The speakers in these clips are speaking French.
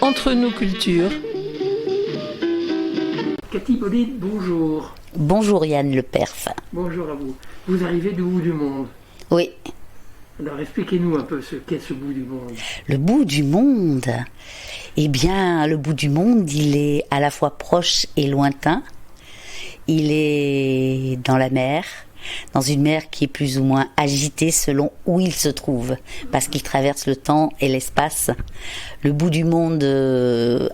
Entre nos cultures. Cathy Bolide, bonjour. Bonjour Yann Le Perf. Bonjour à vous. Vous arrivez du bout du monde. Oui. Alors expliquez-nous un peu ce qu'est ce bout du monde. Le bout du monde. Eh bien, le bout du monde, il est à la fois proche et lointain. Il est dans la mer, dans une mer qui est plus ou moins agitée selon où il se trouve, parce qu'il traverse le temps et l'espace. Le bout du monde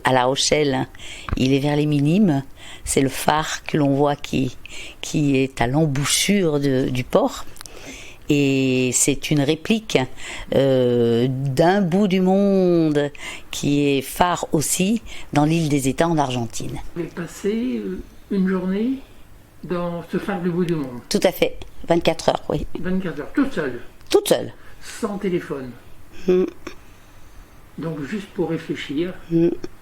à La Rochelle, il est vers les Minimes. C'est le phare que l'on voit qui est à l'embouchure du port. Et c'est une réplique d'un bout du monde qui est phare aussi dans l'île des États en Argentine. Vous avez passé une journée dans ce phare du bout du monde. Tout à fait, 24 heures, oui. 24 heures, toute seule. Toute seule. Sans téléphone. Donc juste pour réfléchir,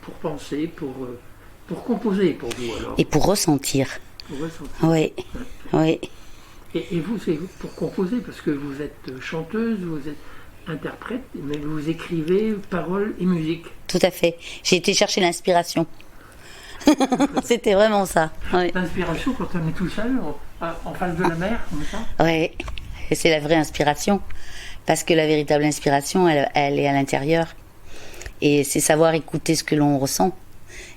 pour penser, pour composer pour vous alors. Et pour ressentir. Pour ressentir. Oui, oui. Et vous, c'est pour composer, parce que vous êtes chanteuse, vous êtes interprète, mais vous écrivez paroles et musique. Tout à fait. J'ai été chercher l'inspiration. C'était vraiment ça. Oui. L'inspiration quand on est tout seul, en face de la mer, comme ça. Oui, et c'est la vraie inspiration. Parce que la véritable inspiration, elle est à l'intérieur. Et c'est savoir écouter ce que l'on ressent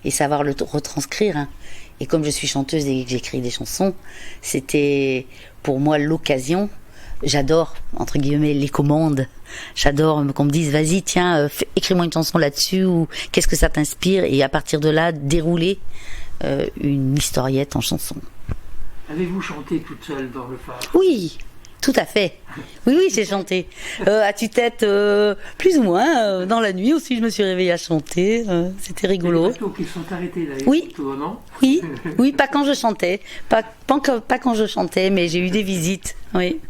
et savoir le retranscrire. Hein. Et comme je suis chanteuse et que j'écris des chansons, c'était pour moi l'occasion. J'adore, entre guillemets, les commandes. J'adore qu'on me dise, vas-y, tiens, écris-moi une chanson là-dessus, ou qu'est-ce que ça t'inspire, et à partir de là, dérouler une historiette en chanson. Avez-vous chanté toute seule dans le phare? Oui, tout à fait. Oui, j'ai chanté. À tue-tête, plus ou moins. Dans la nuit aussi, je me suis réveillée à chanter. C'était rigolo. Il y a des bateaux qui sont arrêtés là, oui. Photos, non? Oui, oui, pas quand je chantais. Pas quand je chantais, mais j'ai eu des visites. Oui.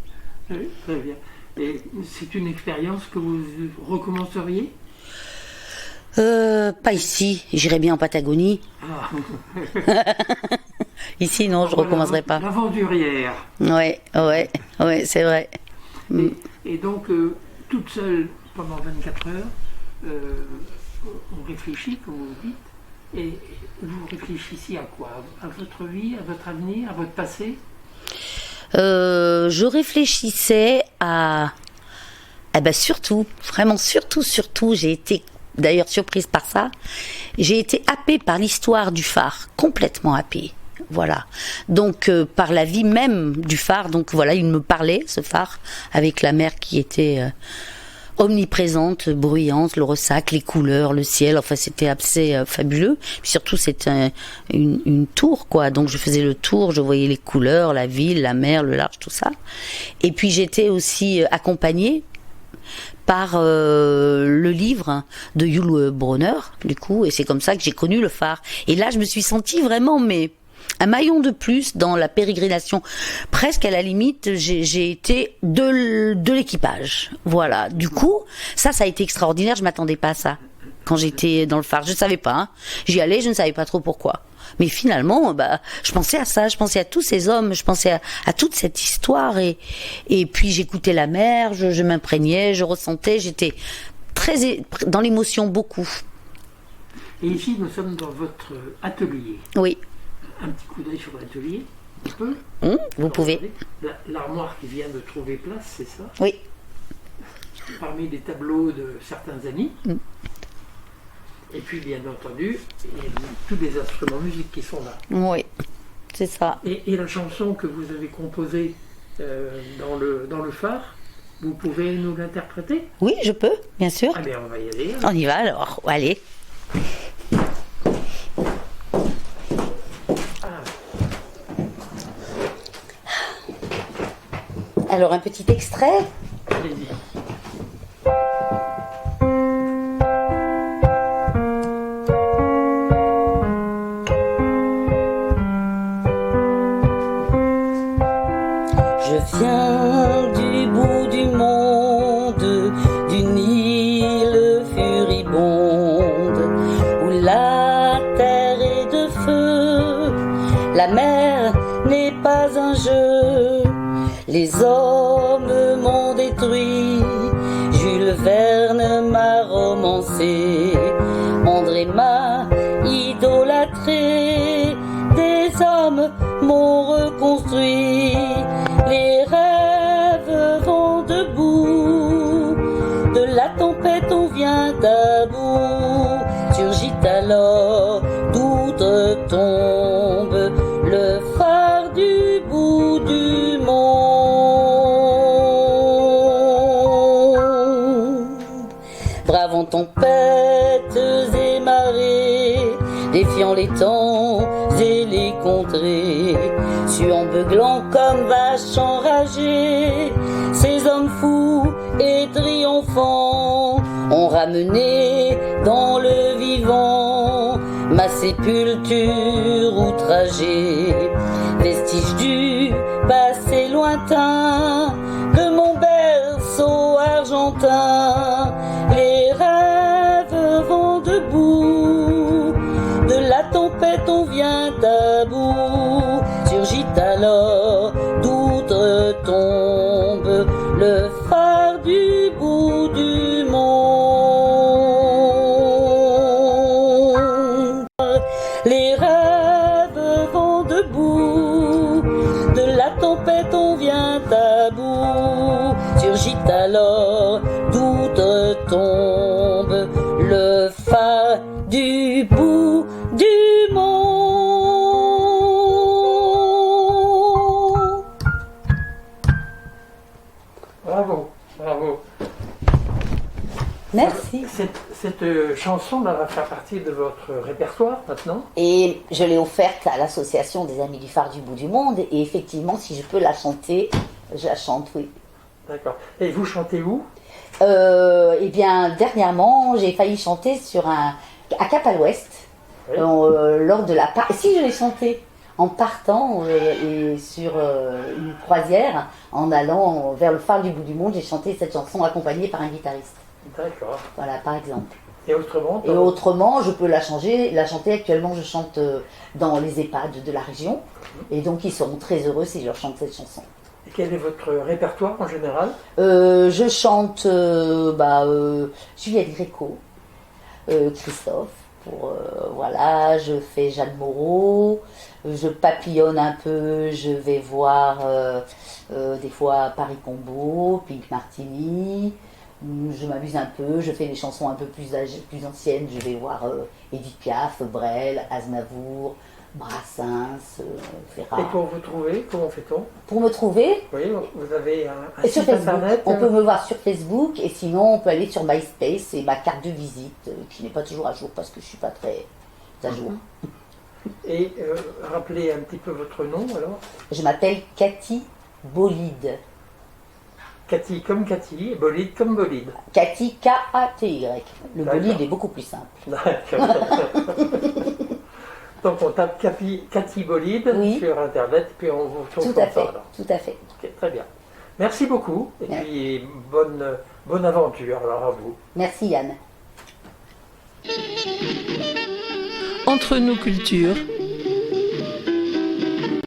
Oui, très bien. Et c'est une expérience que vous recommenceriez? Pas ici. J'irais bien en Patagonie. Ah. Ici, non, je recommencerai pas. L'aventurière. Ouais, c'est vrai. Et donc, toute seule pendant 24 heures, on réfléchit, comme vous dites, et vous réfléchissez à quoi? À votre vie, à votre avenir, à votre passé? Je réfléchissais à... Eh ben surtout, vraiment surtout, j'ai été d'ailleurs surprise par ça, j'ai été happée par l'histoire du phare, complètement happée. Voilà. Donc par la vie même du phare, donc voilà, il me parlait, ce phare, avec la mer qui était omniprésente, bruyante, le ressac, les couleurs, le ciel, enfin c'était assez fabuleux. Puis surtout c'était une tour, quoi. Donc je faisais le tour, je voyais les couleurs, la ville, la mer, le large, tout ça. Et puis j'étais aussi accompagnée par le livre de Yul Brynner, du coup, et c'est comme ça que j'ai connu le phare. Et là je me suis sentie vraiment, mais un maillon de plus dans la pérégrination. Presque à la limite, j'ai été de l'équipage. Voilà. Du coup, ça a été extraordinaire. Je m'attendais pas à ça quand j'étais dans le phare. Je ne savais pas. Hein. J'y allais, je ne savais pas trop pourquoi. Mais finalement, je pensais à ça. Je pensais à tous ces hommes. Je pensais à toute cette histoire. Et puis j'écoutais la mer. Je m'imprégnais. Je ressentais. J'étais très dans l'émotion beaucoup. Et ici, nous sommes dans votre atelier. Oui. Un petit coup d'œil sur l'atelier, un peu. Vous pouvez. L'armoire qui vient de trouver place, c'est ça? Oui. Parmi les tableaux de certains amis. Et puis, bien entendu, il y a tous les instruments de musique qui sont là. Oui, c'est ça. Et la chanson que vous avez composée dans le phare, vous pouvez nous l'interpréter? Oui, je peux, bien sûr. Ah bien, on va y aller. On y va alors, allez. Alors, un petit extrait. Allez-y. Je viens du bout du monde, d'une île furibonde, où la terre est de feu, la mer n'est pas un jeu. Les hommes m'ont détruit, Jules Verne m'a commencé. André m'a idolâtré, des hommes m'ont reconstruit, les rêves vont debout, de la tempête on vient à bout. Surgit alors d'outre-tombe le phare du bout du monde. Bravant tempêtes et marées, défiant les temps et les contrées, suant beuglant comme vaches enragées, ces hommes fous et triomphants ont ramené dans le vivant ma sépulture outragée, vestige du passé lointain de mon berceau argentin. Les rêves vont debout, de la tempête on vient à bout. Surgit alors d'outre-tombe le phare du bout du monde. Les rêves vont debout, de la tempête on vient à bout. Surgit alors d'outre-tombe le phare du bout du monde. Bravo, bravo. Merci. Cette chanson va faire partie de votre répertoire maintenant? Et je l'ai offerte à l'association des Amis du Phare du bout du monde. Et effectivement, si je peux la chanter, je la chante, oui. D'accord. Et vous chantez où? Eh bien, dernièrement, j'ai failli chanter à Cap à l'Ouest, Oui. lors de la... Si, je l'ai chanté en partant et sur une croisière, en allant vers le phare du bout du monde, j'ai chanté cette chanson accompagnée par un guitariste. D'accord. Voilà, par exemple. Et autrement? Et autrement, je peux la chanter actuellement, je chante dans les EHPAD de la région, et donc ils seront très heureux si je leur chante cette chanson. Et quel est votre répertoire en général? Je chante Juliette Gréco, Christophe, voilà, je fais Jeanne Moreau, je papillonne un peu, je vais voir des fois Paris Combo, Pink Martini, je m'amuse un peu, je fais des chansons un peu plus âgées, plus anciennes, je vais voir Édith Piaf, Brel, Aznavour, Brassens, Ferrat. Et pour vous trouver, comment fait-on? Pour me trouver, Oui, vous avez un sur site Facebook. internet? On peut me voir sur Facebook, et sinon on peut aller sur MySpace et ma carte de visite qui n'est pas toujours à jour parce que je suis pas très à jour. Et rappelez un petit peu votre nom alors? Je m'appelle Cathy Bolide. Cathy comme Cathy, bolide comme bolide. Cathy K-A-T-Y. Le D'accord. bolide est beaucoup plus simple. D'accord. Donc on tape Cathy Bolide Oui. sur internet, puis on vous trouve Tout comme à fait, ça alors. tout à fait. Ok, très bien. Merci beaucoup et Merci. puis bonne aventure alors à vous. Merci Yann. Entre nous cultures,